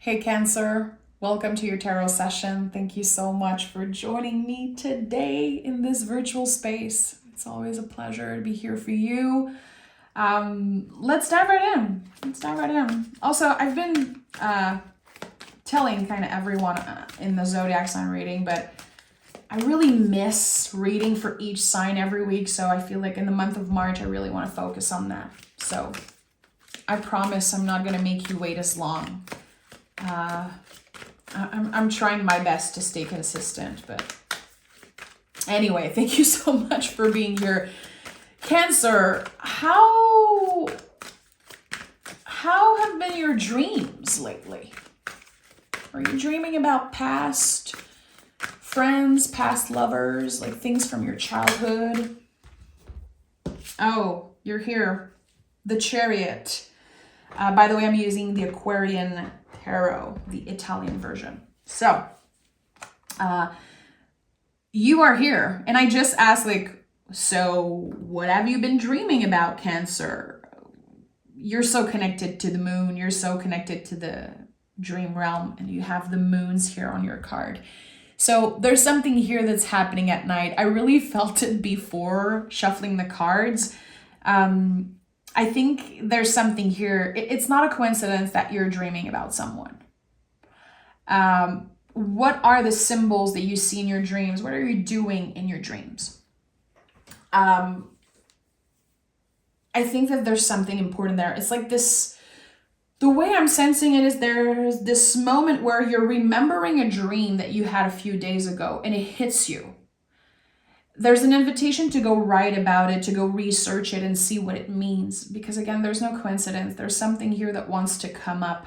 Hey Cancer, welcome to your tarot session. Thank you so much for joining me today in this virtual space. It's always a pleasure to be here for you. Let's dive right in. Also, I've been telling kind of everyone in the zodiac sign reading, but I really miss reading for each sign every week. So I feel like in the month of March, I really want to focus on that. So I promise I'm not going to make you wait as long. I'm trying my best to stay consistent, but anyway, thank you so much for being here. Cancer, how have been your dreams lately? Are you dreaming about past friends, past lovers, like things from your childhood? Oh, you're here. The Chariot. By the way, I'm using the Aquarian Tarot, the Italian version. So, you are here. And I just asked, so what have you been dreaming about, Cancer? You're so connected to the moon. You're so connected to the dream realm. And you have the moons here on your card. So there's something here that's happening at night. I really felt it before shuffling the cards. I think there's something here. It's not a coincidence that you're dreaming about someone. What are the symbols that you see in your dreams? What are you doing in your dreams? I think that there's something important there. It's like this, the way I'm sensing it is there's this moment where you're remembering a dream that you had a few days ago and it hits you. There's an invitation to go write about it, to go research it and see what it means. Because again, there's no coincidence. There's something here that wants to come up.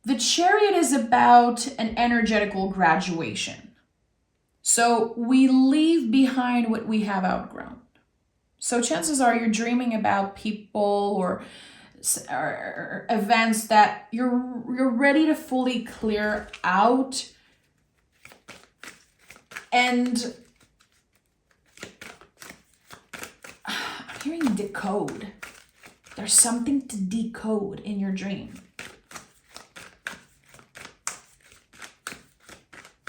The Chariot is about an energetical graduation. So we leave behind what we have outgrown. So chances are you're dreaming about people or events that you're ready to fully clear out. And I'm hearing decode. There's something to decode in your dream.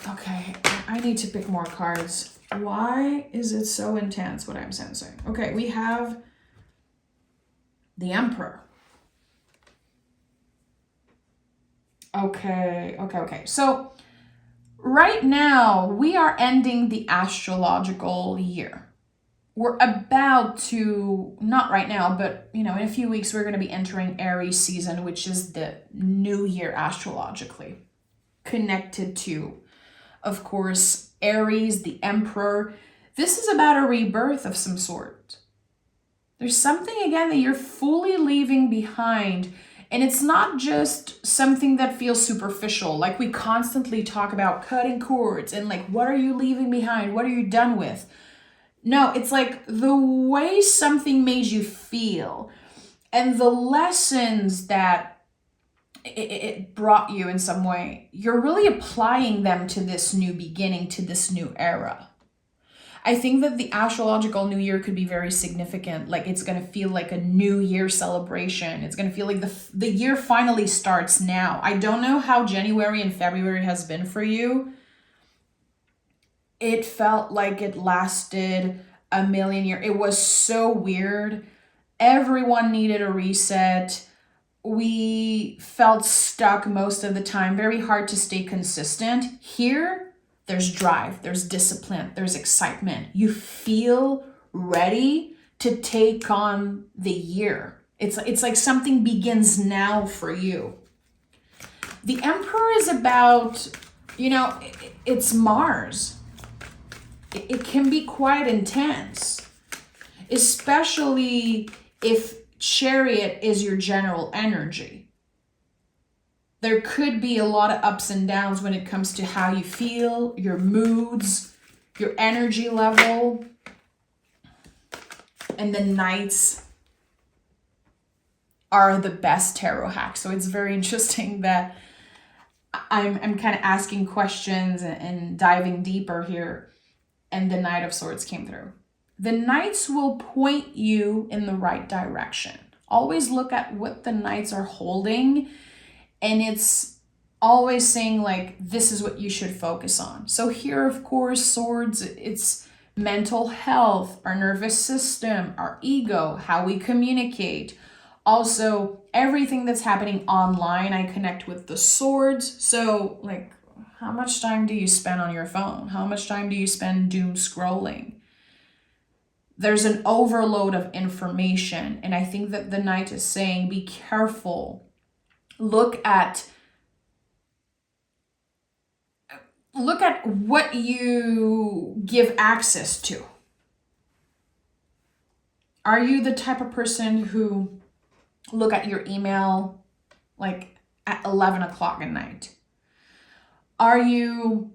Okay, I need to pick more cards. Why is it so intense what I'm sensing? Okay, we have the Emperor. Okay. So right now we are ending the astrological year. We're about to, not right now, but in a few weeks, we're going to be entering Aries season, which is the new year astrologically. Connected to, of course, Aries, the Emperor. This is about a rebirth of some sort. There's something, again, that you're fully leaving behind. And it's not just something that feels superficial. Like we constantly talk about cutting cords and what are you leaving behind? What are you done with? No, it's like the way something made you feel and the lessons that it brought you in some way, you're really applying them to this new beginning, to this new era. I think that the astrological new year could be very significant. Like it's going to feel like a new year celebration. It's going to feel like the year finally starts now. I don't know how January and February has been for you. It felt like it lasted a million years. It was so weird. Everyone needed a reset. We felt stuck most of the time. Very hard to stay consistent. Here, there's drive, there's discipline, there's excitement. You feel ready to take on the year. It's like something begins now for you. The Emperor is about, it's Mars. It can be quite intense, especially if Chariot is your general energy. There could be a lot of ups and downs when it comes to how you feel, your moods, your energy level. And the Knights are the best tarot hacks. So it's very interesting that I'm kind of asking questions and diving deeper here. And the Knight of Swords came through. The Knights will point you in the right direction. Always look at what the Knights are holding And it's always saying like, this is what you should focus on. So here, of course, swords, it's mental health, our nervous system, our ego, how we communicate. Also, everything that's happening online, I connect with the swords. So like, how much time do you spend on your phone? How much time do you spend doom scrolling? There's an overload of information. And I think that the Knight is saying, be careful. Look at what you give access to. Are you the type of person who look at your email like at 11 o'clock at night? Are you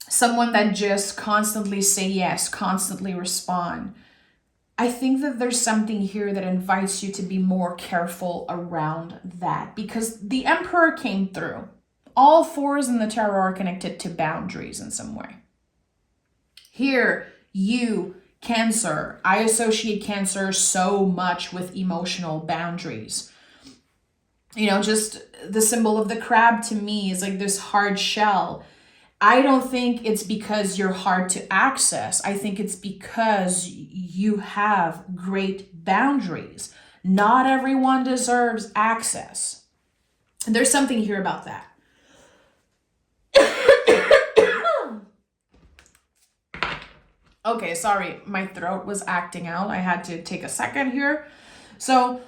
someone that just constantly say yes, constantly respond? I think that there's something here that invites you to be more careful around that, because the Emperor came through. All fours in the tarot are connected to boundaries in some way. Here, you, Cancer, I associate Cancer so much with emotional boundaries. You know, just the symbol of the crab to me is like this hard shell. I don't think it's because you're hard to access. I think it's because you have great boundaries. Not everyone deserves access. And there's something here about that. Okay, sorry, my throat was acting out. I had to take a second here. So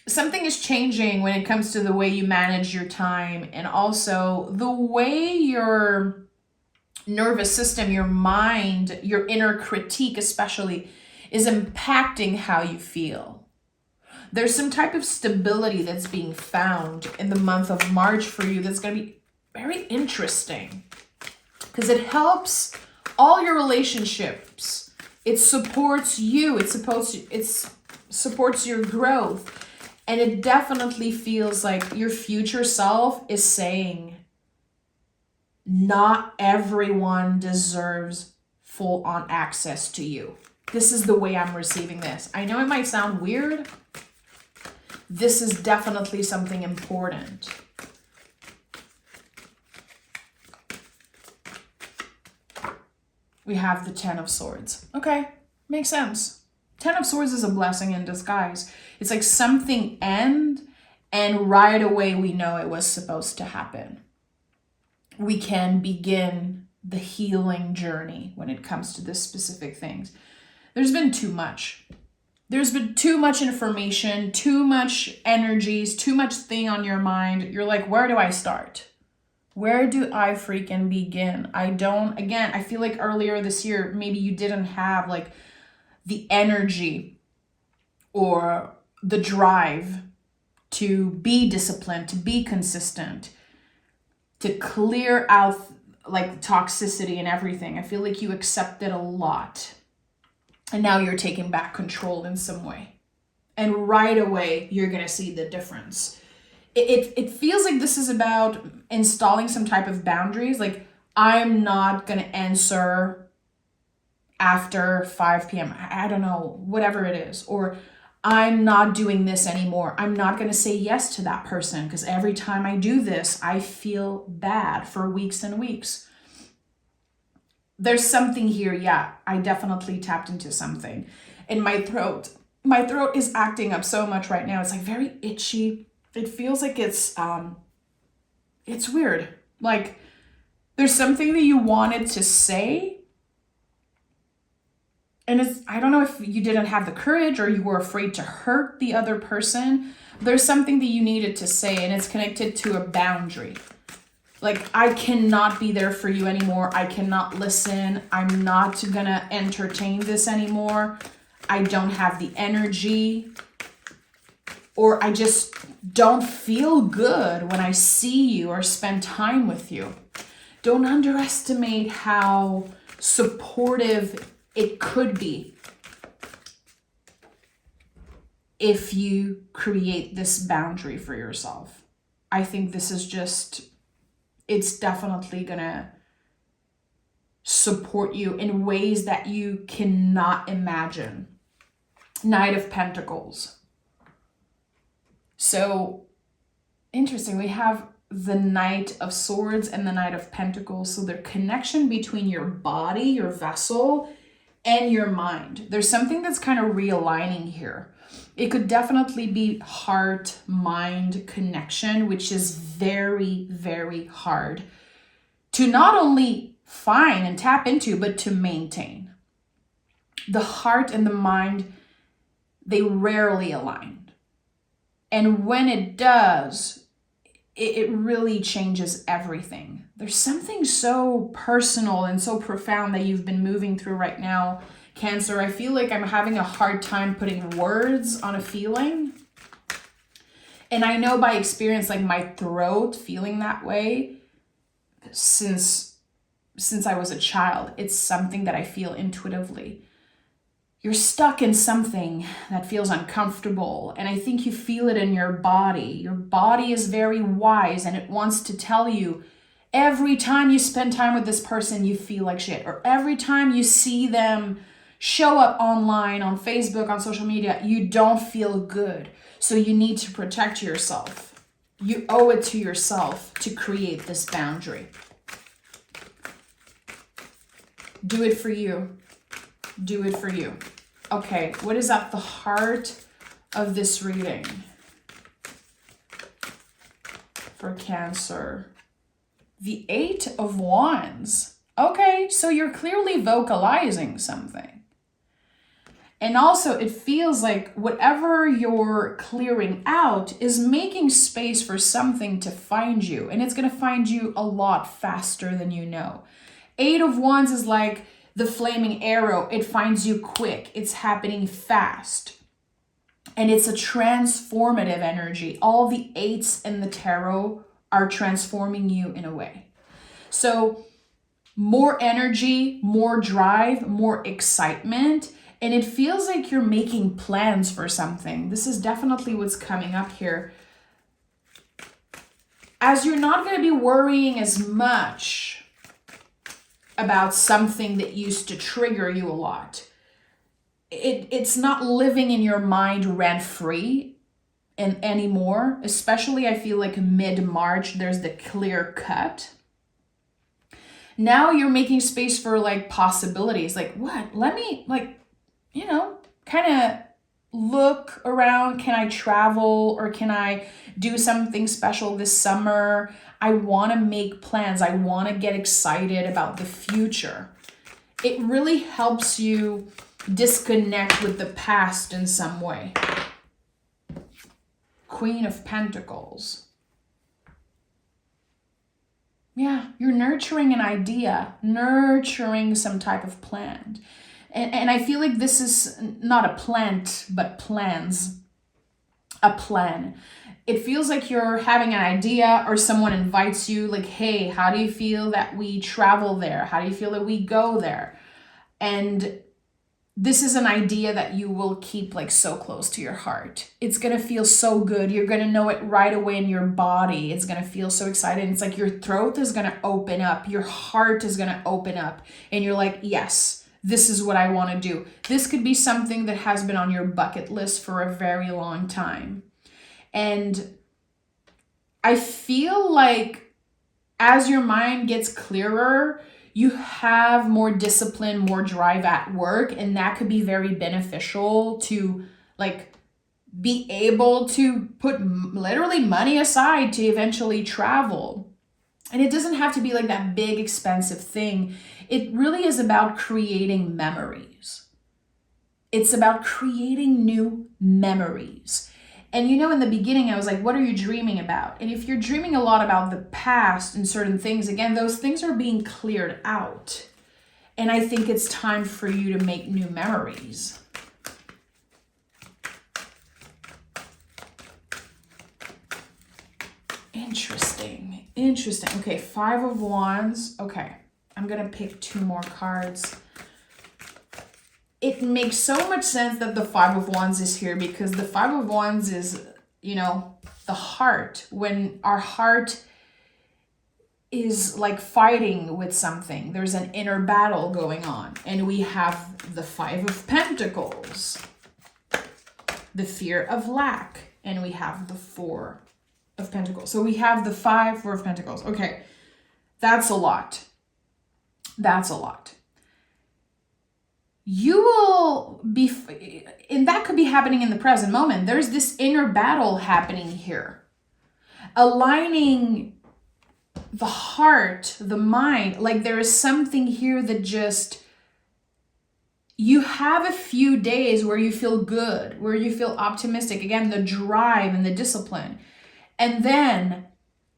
something is changing when it comes to the way you manage your time, and also the way your nervous system, your mind, your inner critique especially, is impacting how you feel. There's some type of stability that's being found in the month of March for you that's going to be very interesting, because it helps all your relationships. It supports you. It supports your growth. And it definitely feels like your future self is saying, not everyone deserves full on access to you. This is the way I'm receiving this. I know it might sound weird. This is definitely something important. We have the Ten of Swords. Okay, makes sense. Ten of Swords is a blessing in disguise. It's like something ends, and right away we know it was supposed to happen. We can begin the healing journey when it comes to this specific things. There's been too much. There's been too much information, too much energies, too much thing on your mind. You're like, where do I start? Where do I freaking begin? I feel like earlier this year, maybe you didn't have like the energy or the drive to be disciplined, to be consistent, to clear out like toxicity and everything. I feel like you accepted a lot, and now you're taking back control in some way. And right away, you're going to see the difference. It feels like this is about installing some type of boundaries. Like, I'm not going to answer after 5 p.m. I don't know, whatever it is. Or I'm not doing this anymore. I'm not going to say yes to that person because every time I do this, I feel bad for weeks and weeks. There's something here. Yeah, I definitely tapped into something. In my throat is acting up so much right now. It's like very itchy. It feels like it's weird. Like there's something that you wanted to say, and I don't know if you didn't have the courage or you were afraid to hurt the other person. There's something that you needed to say, and it's connected to a boundary. Like, I cannot be there for you anymore. I cannot listen. I'm not gonna entertain this anymore. I don't have the energy. Or I just don't feel good when I see you or spend time with you. Don't underestimate how supportive it could be if you create this boundary for yourself. I think this is it's definitely gonna support you in ways that you cannot imagine. Knight of Pentacles. So interesting. We have the Knight of Swords and the Knight of Pentacles. So the connection between your body, your vessel, and your mind. There's something that's kind of realigning here. It could definitely be heart-mind connection, which is very, very hard to not only find and tap into, but to maintain. The heart and the mind, they rarely align. And when it does, it really changes everything. There's something so personal and so profound that you've been moving through right now, Cancer. I feel like I'm having a hard time putting words on a feeling. And I know by experience, like my throat feeling that way since I was a child. It's something that I feel intuitively. You're stuck in something that feels uncomfortable, and I think you feel it in your body. Your body is very wise, and it wants to tell you every time you spend time with this person, you feel like shit, or every time you see them show up online, on Facebook, on social media, you don't feel good. So you need to protect yourself. You owe it to yourself to create this boundary. Do it for you. Do it for you. Okay, what is at the heart of this reading for Cancer? The Eight of Wands. Okay, so you're clearly vocalizing something. And also it feels like whatever you're clearing out is making space for something to find you. And it's going to find you a lot faster than you know. Eight of Wands is like the flaming arrow. It finds you quick. It's happening fast. And it's a transformative energy. All the eights in the tarot are transforming you in a way. So more energy, more drive, more excitement. And it feels like you're making plans for something. This is definitely what's coming up here. As you're not going to be worrying as much about something that used to trigger you a lot. It's not living in your mind rent-free anymore. Especially I feel like mid-March, there's the clear cut. Now you're making space for like possibilities. Like what? Let me kind of look around. Can I travel or can I do something special this summer? I want to make plans. I want to get excited about the future. It really helps you disconnect with the past in some way. Queen of Pentacles. Yeah, you're nurturing an idea, nurturing some type of plan. And I feel like this is not a plant, but plans. A plan. It feels like you're having an idea or someone invites you like, hey, how do you feel that we travel there? How do you feel that we go there? And this is an idea that you will keep like so close to your heart. It's going to feel so good. You're going to know it right away in your body. It's going to feel so exciting. It's like your throat is going to open up. Your heart is going to open up. And you're like, yes, this is what I want to do. This could be something that has been on your bucket list for a very long time. And I feel like as your mind gets clearer, you have more discipline, more drive at work, and that could be very beneficial to like be able to put literally money aside to eventually travel. And it doesn't have to be like that big expensive thing. It really is about creating memories. It's about creating new memories. And in the beginning, I was like, what are you dreaming about? And if you're dreaming a lot about the past and certain things, again, those things are being cleared out. And I think it's time for you to make new memories. Interesting. Okay, Five of Wands. Okay, I'm going to pick two more cards. It makes so much sense that the Five of Wands is here because the Five of Wands is, the heart. When our heart is like fighting with something, there's an inner battle going on. And we have the Five of Pentacles, the fear of lack, and we have the Four of Pentacles. So we have the 5, 4 of Pentacles. Okay, that's a lot. That's a lot. You will be, and that could be happening in the present moment. There's this inner battle happening here. Aligning the heart, the mind, like there is something here that just, you have a few days where you feel good, where you feel optimistic. Again, the drive and the discipline. And then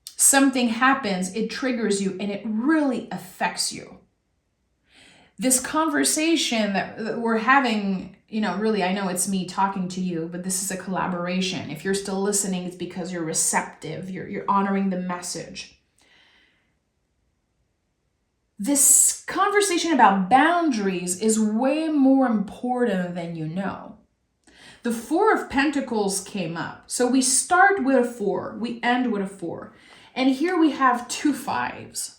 something happens, it triggers you, and it really affects you. This conversation that we're having, really, I know it's me talking to you, but this is a collaboration. If you're still listening, it's because you're receptive. You're honoring the message. This conversation about boundaries is way more important than you know. The 4 of Pentacles came up. So we start with a 4, we end with a 4. And here we have 2 5s.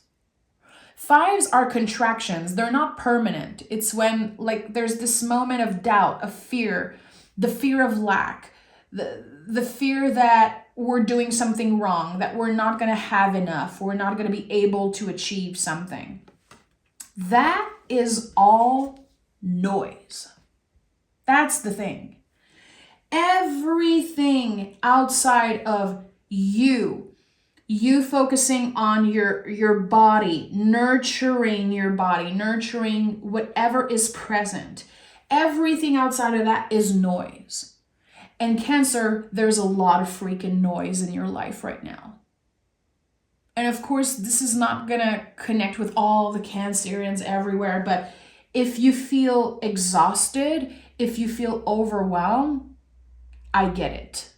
5s are contractions. They're not permanent. It's when there's this moment of doubt, of fear, the fear of lack, the fear that we're doing something wrong, that we're not going to have enough, we're not going to be able to achieve something. That is all noise. That's the thing. Everything outside of you focusing on your body, nurturing your body, nurturing whatever is present. Everything outside of that is noise. And Cancer, there's a lot of freaking noise in your life right now. And of course, this is not gonna connect with all the Cancerians everywhere, but if you feel exhausted, if you feel overwhelmed, I get it.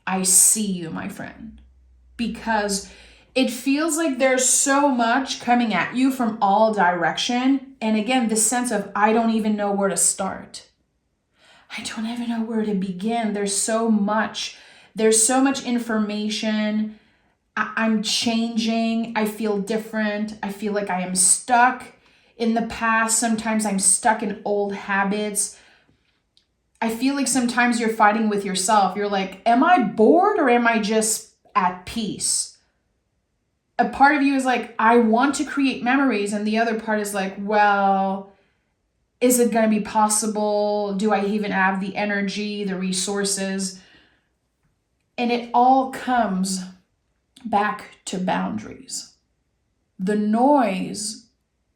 I see you, my friend. Because it feels like there's so much coming at you from all direction. And again, the sense of, I don't even know where to start. I don't even know where to begin. There's so much information. I'm changing. I feel different. I feel like I am stuck in the past. Sometimes I'm stuck in old habits. I feel like sometimes you're fighting with yourself. You're like, am I bored or am I just at peace? A part of you is like, I want to create memories. And the other part is like, well, is it going to be possible? Do I even have the energy, the resources? And it all comes back to boundaries. The noise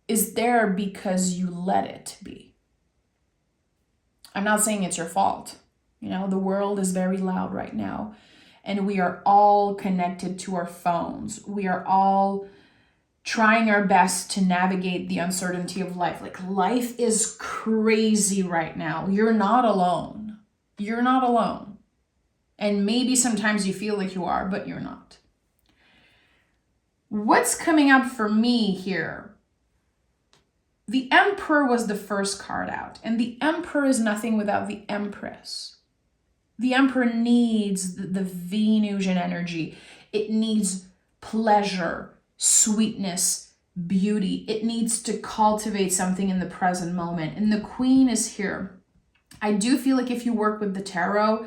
is there because you let it be. I'm not saying it's your fault. The world is very loud right now. And we are all connected to our phones. We are all trying our best to navigate the uncertainty of life. Life is crazy right now. You're not alone. You're not alone. And maybe sometimes you feel like you are, but you're not. What's coming up for me here? The Emperor was the first card out. And the Emperor is nothing without the Empress. The Emperor needs the Venusian energy. It needs pleasure, sweetness, beauty. It needs to cultivate something in the present moment. And the Queen is here. I do feel like if you work with the tarot,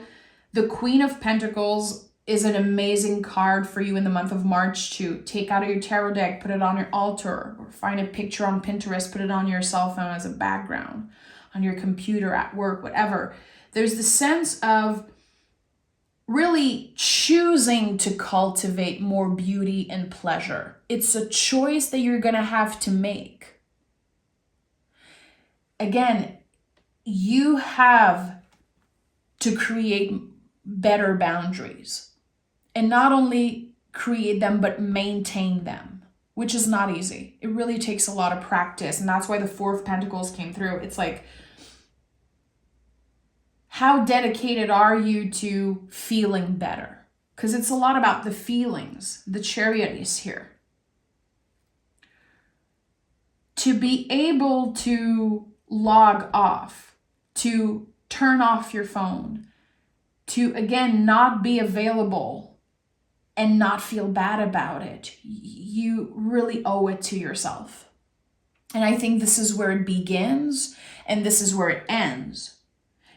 the Queen of Pentacles is an amazing card for you in the month of March to take out of your tarot deck, put it on your altar, or find a picture on Pinterest, put it on your cell phone as a background, on your computer, at work, whatever. There's the sense of really choosing to cultivate more beauty and pleasure. It's a choice that you're going to have to make. Again, you have to create better boundaries. And not only create them, but maintain them, which is not easy. It really takes a lot of practice. And that's why the 4 of Pentacles came through. It's like, how dedicated are you to feeling better? Because it's a lot about the feelings. The Chariot is here. To be able to log off, to turn off your phone, to, again, not be available and not feel bad about it. You really owe it to yourself. And I think this is where it begins and this is where it ends.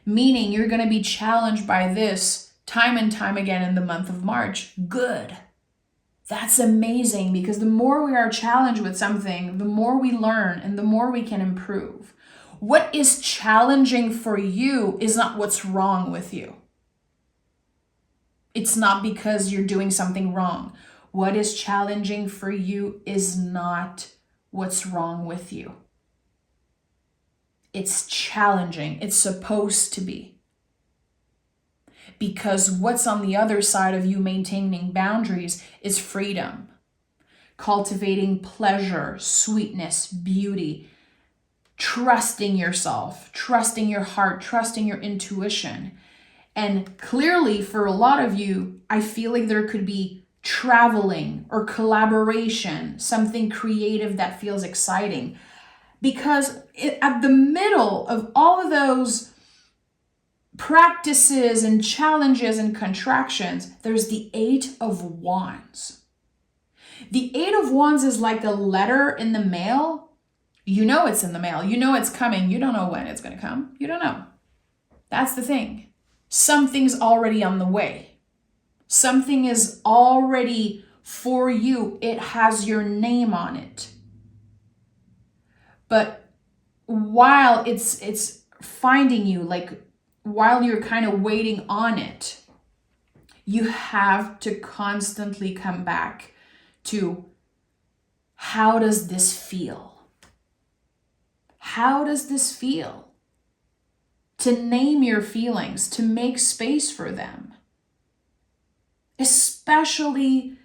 Meaning you're going to be challenged by this time and time again in the month of March. Good. That's amazing, because the more we are challenged with something, the more we learn and the more we can improve. What is challenging for you is not what's wrong with you. It's not because you're doing something wrong. What is challenging for you is not what's wrong with you. It's challenging. It's supposed to be. Because what's on the other side of you maintaining boundaries is freedom, cultivating pleasure, sweetness, beauty, trusting yourself, trusting your heart, trusting your intuition. And clearly for a lot of you, I feel like there could be traveling or collaboration, something creative that feels exciting. Because at the middle of all of those practices and challenges and contractions, there's the 8 of Wands. The 8 of Wands is like a letter in the mail. You know it's in the mail. You know it's coming. You don't know when it's going to come. You don't know. That's the thing. Something's already on the way. Something is already for you. It has your name on it. But while it's finding you, like while you're kind of waiting on it, you have to constantly come back to, how does this feel? How does this feel? To name your feelings, to make space for them. Especially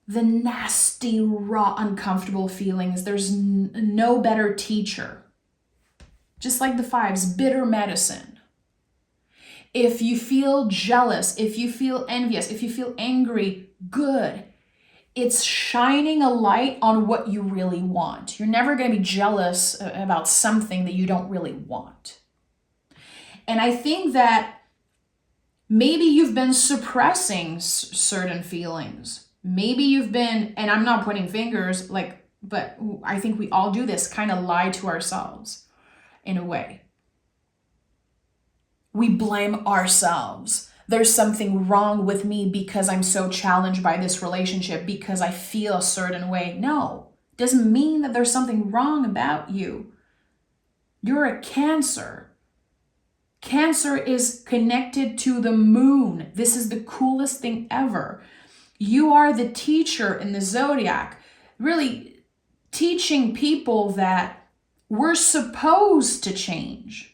the nasty, raw, uncomfortable feelings. There's no better teacher. Just like the 5s, bitter medicine. If you feel jealous, if you feel envious, if you feel angry, good. It's shining a light on what you really want. You're never going to be jealous about something that you don't really want. And I think that maybe you've been suppressing certain feelings. Maybe you've been, and I'm not pointing fingers, but I think we all do this, kind of lie to ourselves in a way. We blame ourselves. There's something wrong with me because I'm so challenged by this relationship, because I feel a certain way. No, it doesn't mean that there's something wrong about you. You're a Cancer. Cancer is connected to the moon. This is the coolest thing ever. You are the teacher in the zodiac, really teaching people that we're supposed to change.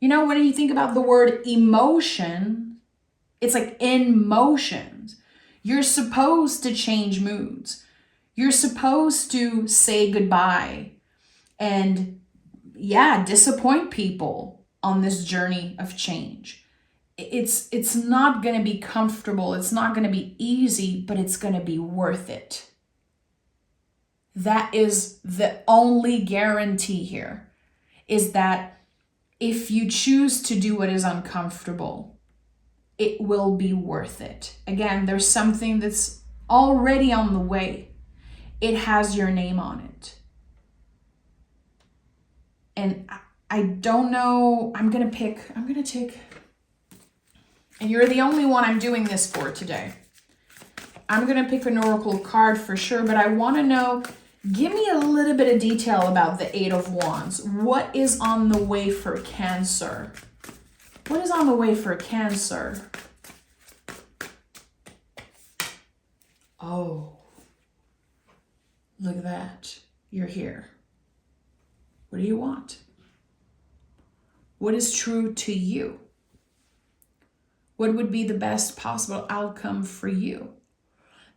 You know, when you think about the word emotion, it's like in motions. You're supposed to change moods. You're supposed to say goodbye and, disappoint people on this journey of change. It's not going to be comfortable. It's not going to be easy, but it's going to be worth it. That is the only guarantee here, is that if you choose to do what is uncomfortable, it will be worth it. Again, there's something that's already on the way. It has your name on it. And I don't know, I'm going to take, and you're the only one I'm doing this for today. I'm going to pick an oracle card for sure, but I want to know, give me a little bit of detail about the 8 of Wands. What is on the way for Cancer? What is on the way for Cancer? Oh, look at that. You're here. What do you want? What is true to you? What would be the best possible outcome for you?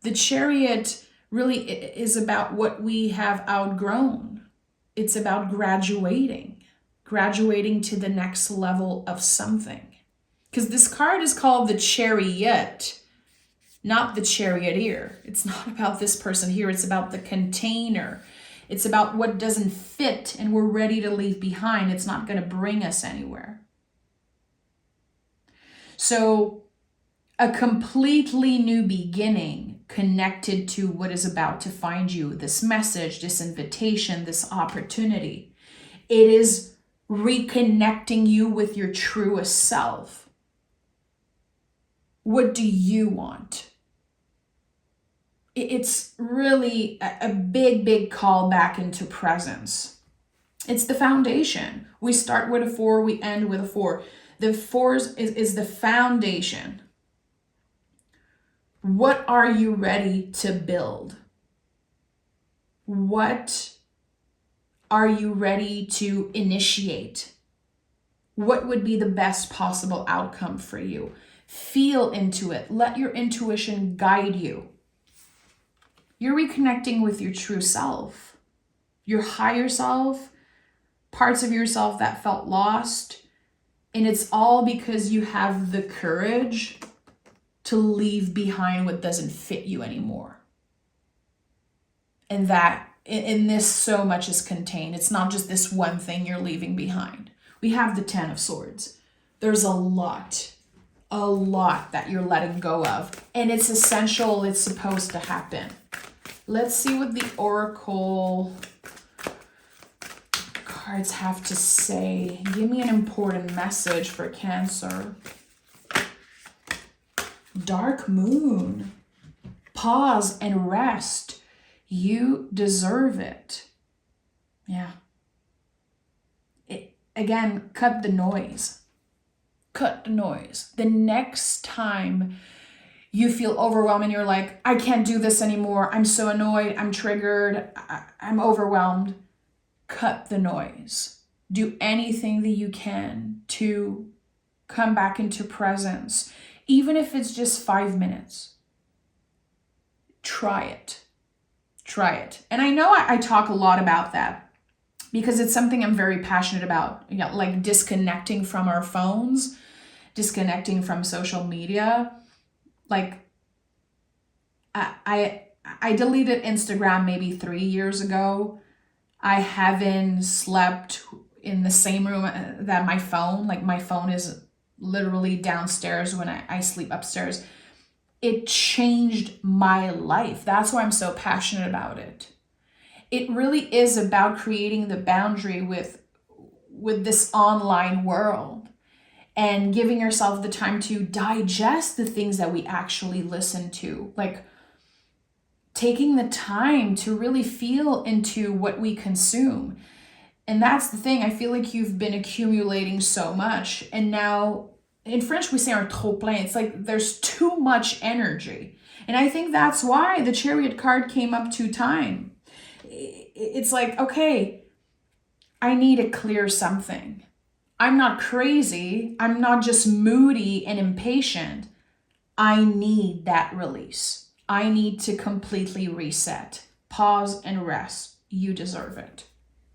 The Chariot really is about what we have outgrown. It's about graduating to the next level of something. Because this card is called the Chariot, not the charioteer. It's not about this person here. It's about the container. It's about what doesn't fit and we're ready to leave behind. It's not going to bring us anywhere. So a completely new beginning connected to what is about to find you, this message, this invitation, this opportunity. It is reconnecting you with your truest self. What do you want? It's really a big call back into presence. It's the foundation. We start with a 4, we end with a 4. The 4 is the foundation. What are you ready to build? What are you ready to initiate? What would be the best possible outcome for you? Feel into it. Let your intuition guide you. You're reconnecting with your true self, your higher self, parts of yourself that felt lost. And it's all because you have the courage to leave behind what doesn't fit you anymore. And that in this, so much is contained. It's not just this one thing you're leaving behind. We have the 10 of Swords. There's a lot that you're letting go of. And it's essential. It's supposed to happen. Let's see what the Oracle cards have to say. Give me an important message for Cancer. Dark Moon. Pause and rest. You deserve it. Yeah. Again, cut the noise. Cut the noise. The next time you feel overwhelmed and you're like, I can't do this anymore. I'm so annoyed. I'm triggered. I'm overwhelmed. Cut the noise. Do anything that you can to come back into presence. Even if it's just 5 minutes. Try it. Try it. And I know I talk a lot about that because it's something I'm very passionate about. You know, like disconnecting from our phones, disconnecting from social media. Like I deleted Instagram maybe 3 years ago. I haven't slept in the same room that my phone. Like my phone is literally downstairs when I sleep upstairs. It changed my life. That's why I'm so passionate about it. It really is about creating the boundary with this online world and giving yourself the time to digest the things that we actually listen to. Like taking the time to really feel into what we consume. And that's the thing. I feel like you've been accumulating so much. And now, in French, we say un trop plein. It's like there's too much energy. And I think that's why the Chariot card came up 2 times. It's like, okay, I need to clear something. I'm not crazy. I'm not just moody and impatient. I need that release. I need to completely reset. Pause and rest. You deserve it.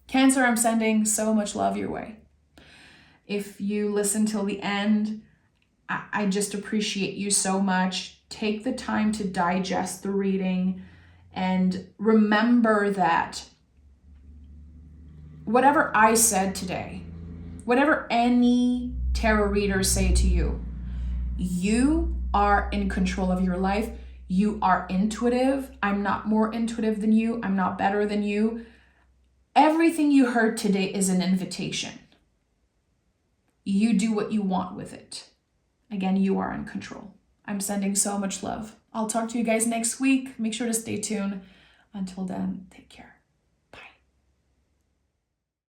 Cancer, I'm sending so much love your way. If you listen till the end, I just appreciate you so much. Take the time to digest the reading and remember that whatever I said today, whatever any tarot readers say to you, you are in control of your life. You are intuitive. I'm not more intuitive than you. I'm not better than you. Everything you heard today is an invitation. You do what you want with it. Again, you are in control. I'm sending so much love. I'll talk to you guys next week. Make sure to stay tuned. Until then, take care.